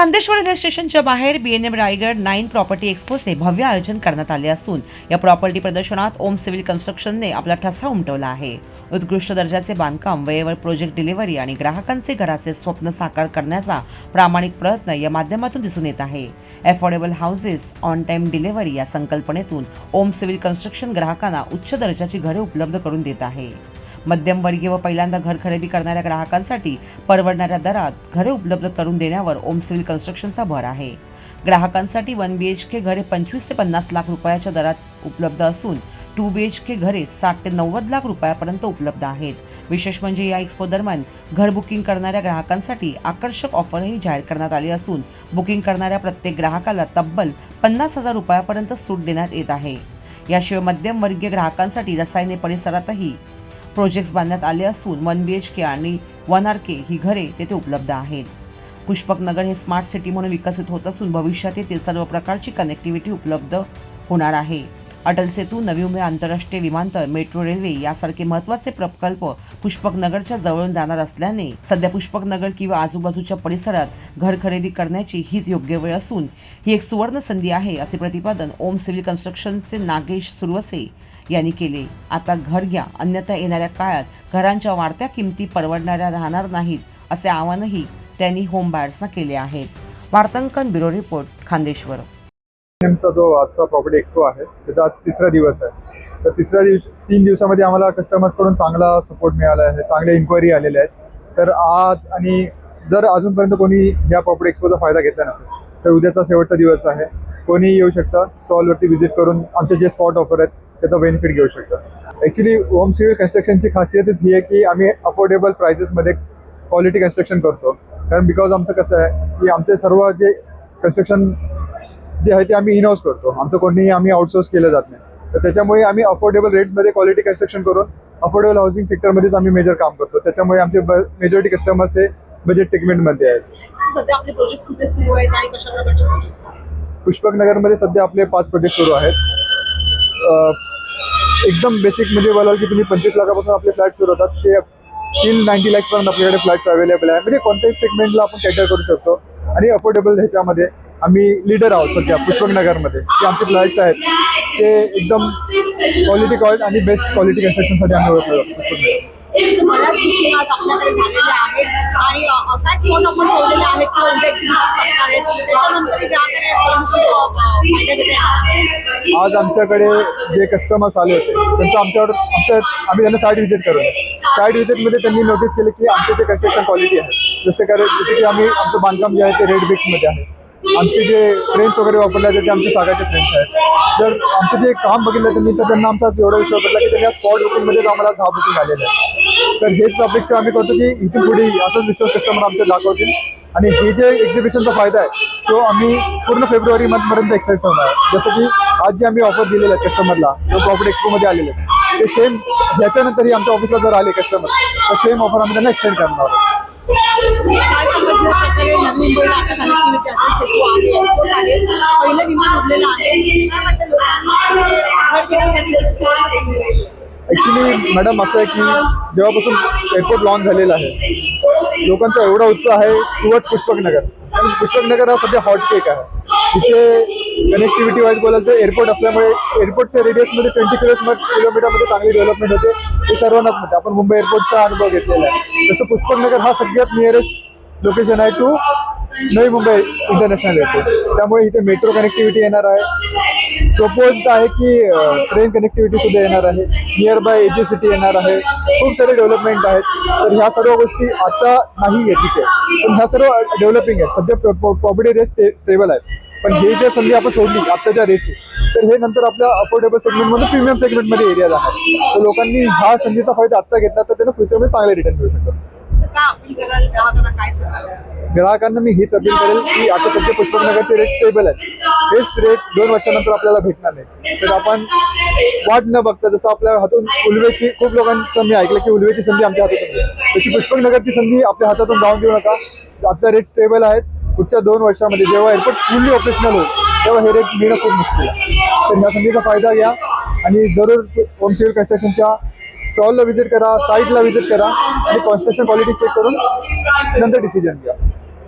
खान्देश्वर railway स्टेशनच्या बाहेर BNM Raigad 9 property एक्सपोचे भव्य आयोजन करण्यात आले असून या प्रॉपर्टी प्रदर्शनात ओम सिव्हिल कन्स्ट्रक्शनने आपला ठसा उमटवला आहे। उत्कृष्ट दर्जाचे बांधकाम, वेळेवर प्रोजेक्ट डिलिव्हरी आणि ग्राहकांचे घराचे स्वप्न साकार करण्याचा प्रामाणिक प्रयत्न या माध्यमातून दिसून येत आहे। Affordable houses on time delivery या संकल्पनेतून ओम सिव्हिल कन्स्ट्रक्शन ग्राहकांना उच्च दर्जाची घरे उपलब्ध करून देत आहे। मध्यमवर्गीय व पहिल्यांदा घर खरेदी करणाऱ्या ग्राहकांसाठी परवडणाऱ्या दरात घरे उपलब्ध करून देण्यावर ओम सिव्हिल कन्स्ट्रक्शनचा भर आहे। ग्राहकांसाठी 1 BHK घरे 25 ते 50 लाख रुपयाच्या दरात उपलब्ध असून 2 BHK घरे 60 ते 90 लाख रुपयापर्यंत उपलब्ध आहेत। विशेष म्हणजे या एक्सपो दरम्यान घर बुकिंग करणाऱ्या ग्राहकांसाठी आकर्षक ऑफरही जाहीर करण्यात आली असून बुकिंग करणाऱ्या प्रत्येक ग्राहकाला तब्बल 50,000 रुपयापर्यंत सूट देण्यात येत आहे। याशिवाय मध्यमवर्गीय ग्राहकांसाठी रसायने परिसरातही प्रोजेक्ट्स बांधण्यात आले असून 1 BHK आणि 1 RK ही घरे तेथे उपलब्ध आहेत। पुष्पकनगर हे स्मार्ट सिटी म्हणून विकसित होत असून भविष्यात येथे सर्व प्रकारची कनेक्टिव्हिटी उपलब्ध होणार आहे। अटल सेतू, नवी मुंबई आंतरराष्ट्रीय विमानतळ, मेट्रो रेल्वे यासारखे महत्त्वाचे प्रकल्प पुष्पकनगरच्या जवळून जाणार असल्याने सध्या पुष्पकनगर किंवा आजूबाजूच्या परिसरात घर खरेदी करण्याची हीच योग्य वेळ असून ही एक सुवर्ण संधी आहे, असे प्रतिपादन ओम सिव्हिल कन्स्ट्रक्शनचे नागेश सुरवसे यांनी केले। आता घर घ्या, अन्यथा येणाऱ्या काळात घरांच्या वाढत्या किमती परवडणाऱ्या राहणार नाहीत, असे आवाहनही त्यांनी होम बायर्सना केले आहे। वार्तांकन ब्युरो रिपोर्ट, खान्देश्वर। जो आजचा प्रॉपर्टी एक्सपो आहे त्याचा आज तिसरा दिवस आहे। तर तीन दिवसामध्ये आम्हाला कस्टमर्सकडून चांगला सपोर्ट मिळाला आहे, चांगले इन्क्वायरी आलेले आहेत। तर आज आणि जर अजूनपर्यंत कोणी या प्रॉपर्टी एक्सपोचा फायदा घेतला नसेल तर उद्याचा शेवटचा दिवस आहे, कोणी येऊ शकता, स्टॉलवरती व्हिजिट करून आमचे जे स्पॉट ऑफर आहेत त्याचा बेनिफिट घेऊ शकता। ॲक्च्युली ओम सिव्हिल कन्स्ट्रक्शनची खासियतच ही आहे की आम्ही अफोर्डेबल प्राइसेसमध्ये क्वालिटी कन्स्ट्रक्शन करतो। कारण बिकॉज आमचं कसं आहे की आमचे सर्व जे कन्स्ट्रक्शन जे आहे ते आम्ही इन हाऊस करतो, आमचं कोणीही आम्ही आउटसोर्स केलं जात नाही। तर त्याच्यामुळे आम्ही अफोर्डेबल रेट्समध्ये क्वालिटी कन्स्ट्रक्शन करून अफोर्डेबल हाऊसिंग सेक्टरमध्येच आम्ही मेजर काम करतो। त्याच्यामुळे आमचे मेजॉरिटी कस्टमर्स हे बजेट सेगमेंटमध्ये आहेत। सध्या आपले प्रोजेक्ट्स कुठे सुरू आहेत आणि कशा प्रकारचे प्रोजेक्ट्स आहेत? पुष्पकनगरमध्ये सध्या आपले 5 प्रोजेक्ट सुरू आहेत। एकदम बेसिक म्हणजे बोलाल की तुम्ही 25 लाखापासून आपले फ्लॅट सुरू होतात ते 390 लॅक्सपर्यंत आपल्याकडे फ्लॅट्स अवेलेबल आहे। म्हणजे कोणत्याही सेगमेंटला आपण कॅटर करू शकतो आणि अफोर्डेबल ह्याच्यामध्ये आम्ही लीडर आहोत सध्या पुष्पकनगरमध्ये, की आमचे फ्लॅट्स आहेत ते एकदम क्वालिटी आणि बेस्ट क्वालिटी कन्स्ट्रक्शनसाठी आम्ही ओळखलं जातो पुष्पकनगर। बऱ्याच बुकिंग आज आपल्याकडे झालेले आहेत आणि काय स्पॉट आपण ठेवलेले आहेत किंवा उद्या एक्झिबिशन करणार आहेत, त्याच्यानंतर फायदा घेते आहेत। आज आमच्याकडे जे कस्टमर्स आले होते त्यांचं आम्ही त्यांना साईट व्हिजिट करून साईट व्हिजिटमध्ये त्यांनी नोटीस केले की आमचे जे कन्स्ट्रक्शन क्वालिटी आहे जसे की आम्ही आमचं बांधकाम जे आहे ते रेड ब्रिक्समध्ये आहे। आमचे जे फ्रेम्स वगैरे वापरले जाते ते आमचे सागाचे फ्रेम्स आहेत। जर आमचं जे काम बघितलं त्यांनी तर त्यांना आमचा एवढा विश्वास पडला की त्यांनी स्पॉट बुकिंगमध्येच आम्हाला 10 बुकिंग आलेलं आहे। तर हेच अपेक्षा आम्ही करतो की इथून पुढे असंच विश्वास कस्टमर आमचे दाखवतील आणि हे जे एक्झिबिशनचा फायदा आहे तो आम्ही पूर्ण फेब्रुवारी मंथपर्यंत एक्सटेंड करणार आहे। जसं की आज जे आम्ही ऑफर दिलेले आहेत कस्टमरला जो प्रॉपर्टी एक्सपोमध्ये आलेले आहेत ते सेम ह्याच्यानंतरही आमच्या ऑफिसला जर आले कस्टमर तर सेम ऑफर आम्ही त्यांना एक्सटेंड करणार आहोत। काय सांगितलं प्रकारे नवी मुंबईला आता कनेक्टिव्हिटी अटल सेतू आहे, एअरपोर्ट आहे, पहिलं विमान उडलेलं आहे, ॲक्च्युली मॅडम असं आहे की जेव्हापासून एअरपोर्ट लॉन्च झालेलं आहे लोकांचा एवढा उत्साह आहे टुवर्ड्स पुष्पकनगर। कारण पुष्पकनगर हा सध्या हॉट केक आहे। तिथे कनेक्टिव्हिटी वाईज बोलाल तर एअरपोर्ट असल्यामुळे एअरपोर्टच्या रेडियसमध्ये 20 किलोमीटरमध्ये चांगली डेव्हलपमेंट होते, ते सर्वांनाच माहिती। आपण मुंबई एअरपोर्टचा अनुभव घेतलेला आहे, तसं पुष्पकनगर हा सगळ्यात नियरेस्ट लोकेशन आहे to Navi Mumbai international airport. त्यामुळे इथे मेट्रो कनेक्टिव्हिटी येणार आहे, प्रपोज्ड आहे की ट्रेन कनेक्टिव्हिटी सुद्धा येणार आहे, नियर बाय एजी सिटी येणार आहे, खूप सारे डेव्हलपमेंट आहेत। तर ह्या सर्व गोष्टी आता नाही आहे तिथे, पण ह्या सर्व डेव्हलपिंग आहेत। सध्या प्रॉपर्टी रेट स्टेबल आहे, पण हे जे संधी आपण सोडली आत्ताच्या रेटची तर हे नंतर आपल्या अफोर्डेबल सेगमेंटमध्ये प्रीमियम सेगमेंटमध्ये एरिया जाणार। तर लोकांनी ह्या संधीचा फायदा आत्ता घेतला तर त्यांना फ्युचरमध्ये चांगले रिटर्न मिळू शकतात। ग्राहकांना मी हीच अपील करेल की आता सध्या पुष्पकनगरचे रेट स्टेबल आहेत, हेच रेट 2 वर्षानंतर आपल्याला भेटणार नाही। तर आपण वाट न बघता जसं आपल्या हातून उल्वेची खूप लोकांचं मी ऐकलं की उल्वेची संधी आमच्या हातातून आहे, तशी पुष्पकनगरची संधी आपल्या हातातून जाऊन देऊ नका। आता रेट स्टेबल आहेत, पुढच्या 2 वर्षामध्ये जेव्हा एअरपोर्ट फुल्ली ऑपरेशनल होईल तेव्हा हे रेट मिळणं खूप मुश्किल आहे। तर ह्या संधीचा फायदा घ्या आणि जरूर ओम सिव्हिल कन्स्ट्रक्शनच्या स्टॉलला व्हिजिट करा, साईटला व्हिजिट करा आणि कन्स्ट्रक्शन क्वालिटी चेक करून नंतर डिसिजन घ्या।